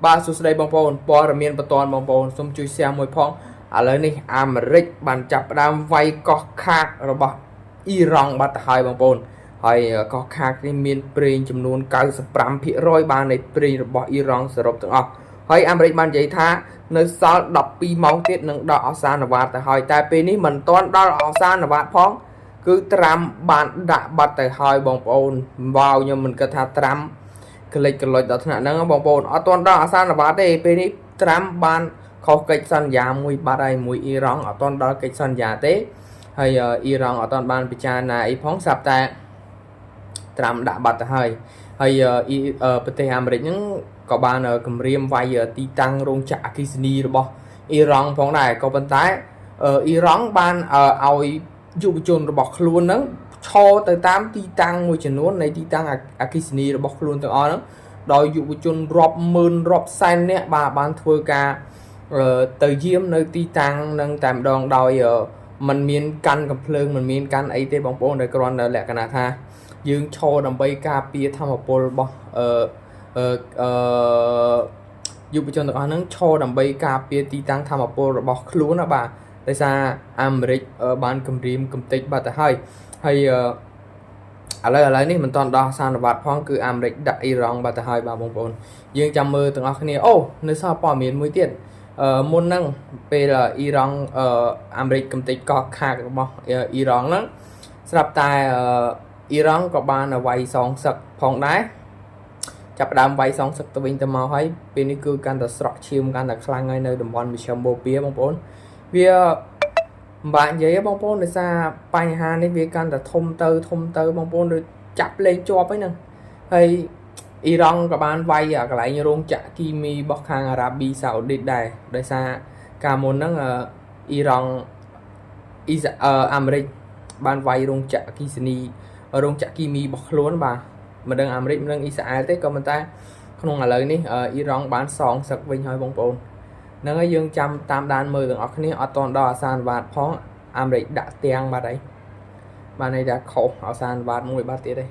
បាទសួស្តីបងប្អូនព័ត៌មានបន្តបងប្អូនសូមជួយ share មួយផងឥឡូវនេះអាមេរិកបានចាប់ផ្ដើមវាយកោះខាតរបស់អ៊ីរ៉ង់បាត់ទៅហើយបងប្អូនហើយកោះខាតនេះមានប្រេងចំនួន 95% បាននៃប្រេងរបស់អ៊ីរ៉ង់សរុបទាំងអស់ហើយអាមេរិកបាននិយាយថានៅសល់12ម៉ោងទៀតនឹងដល់អសានវត្តទៅហើយតែពេលនេះមិនទាន់ដល់អសានវត្តផងគឺត្រាំបានដាក់បាត់ទៅហើយបងប្អូនវ៉ាវខ្ញុំមិនគិតថាត្រាំក្លេចក្លុចដល់ថ្នាក់ហ្នឹងបងប្អូនអត់ទាន់ដល់អាសានវត្តទេពេលនេះត្រាំបានខុសកិច្ចសន្យាមួយបាត់ហើយមួយអ៊ីរ៉ង់អត់ទាន់ដល់កិច្ចសន្យាទេហើយអ៊ីរ៉ង់អត់ទាន់បានពិចារណាអីផងស្រាប់តែត្រាំដាក់បាត់ទៅហើយប្រទេសអាមេរិកហ្នឹងក៏បានគម្រាមវាយទីតាំងរោងចក្រអគ្គិសនីរបស់អ៊ីរ៉ង់ផងដែរក៏ប៉ុន្តែអ៊ីរ៉ង់បានឲ្យយុវជនរបស់ខ្លួនហ្នឹងឈរទៅតាមទីតាំងមួយចំនួននៃទីតាំងអគ្គិសនីរបស់ខ្លួនទាំងអស់ហ្នឹងដោយយុវជនរាប់ម៉ឺនរាប់សែននាក់បានធ្វើការទៅយាមនៅទីតាំងនឹងតែម្ដងដោយมันមានកាន់កំភ្លើងมันមានកាន់អីទេបងប្អូនដែលគ្រាន់តែលក្ខណៈថាយើងឈរដើម្បីការពារធម្មពលរបស់យុវជនទាំងអស់ហ្នឹងឈរដើម្បីការពារទីតាំងធម្មពលរបស់ខ្លួនណាបាទដោយសារអាមេរិកបានគម្រាមកំទេចបាត់ទៅហើយឥឡូវនេះមិនទាន់ដល់សានវត្តផងគឺអាមេរិកដាក់អ៊ីរ៉ង់បាត់ទៅហើយបាទបងប្អូនយើងចាំមើលទាំងអស់គ្នាអូនៅសល់ព័ត៌មានមួយទៀតមុនហ្នឹងពេលអ៊ីរ៉ង់អាមេរិកកំទេចកោះខាតរបស់អ៊ីរ៉ង់ហ្នឹងស្រាប់តែអ៊ីរ៉ង់ក៏បានវាយសងសឹកផងដែរចាប់ផ្ដើមវាយសងសឹកទៅវិញទៅមកហើយពេលនេះគឺកាន់តែស្រក់ឈាមកាន់តែខ្លាំងហើយនៅតំបន់មជ្ឈមបូព៌ាបងប្អូនវាមិនបាក់និយាយបងប្អូនដោយសារបញ្ហានេះវាកាន់តែធំទៅបងប្អូនដូចចាប់លេងជាប់ហ្នឹងហើយអ៊ីរ៉ង់ក៏បានវាយកន្លែងរោងចក្រគីមីរបស់ខាងអារ៉ាប៊ីសាអូឌីតដែរដោយសារកាលមុនហ្នឹងអ៊ីរ៉ង់អាមេរិកបានវាយរោងចក្រអគ្គិសនីរោងចក្រគីមីរបស់ខ្លួនបាទមិនដឹងអាមេរិកមិនដឹងអ៊ីស្រាអែលទេក៏ប៉ុន្តែក្នុងឥឡូវនេះអ៊ីរ៉ង់បានសងសឹកវិញហើយបងប្អូនហ្នឹងហើយយើងចាំតាមដានមើលទាំងអស់គ្នាអត់តដល់អាសានវត្តផងអាមេរិកដាក់ទាំងបាត់ហើយបានន័យថាខុសអាសានវត្តមួយបាត់ទៀតទេ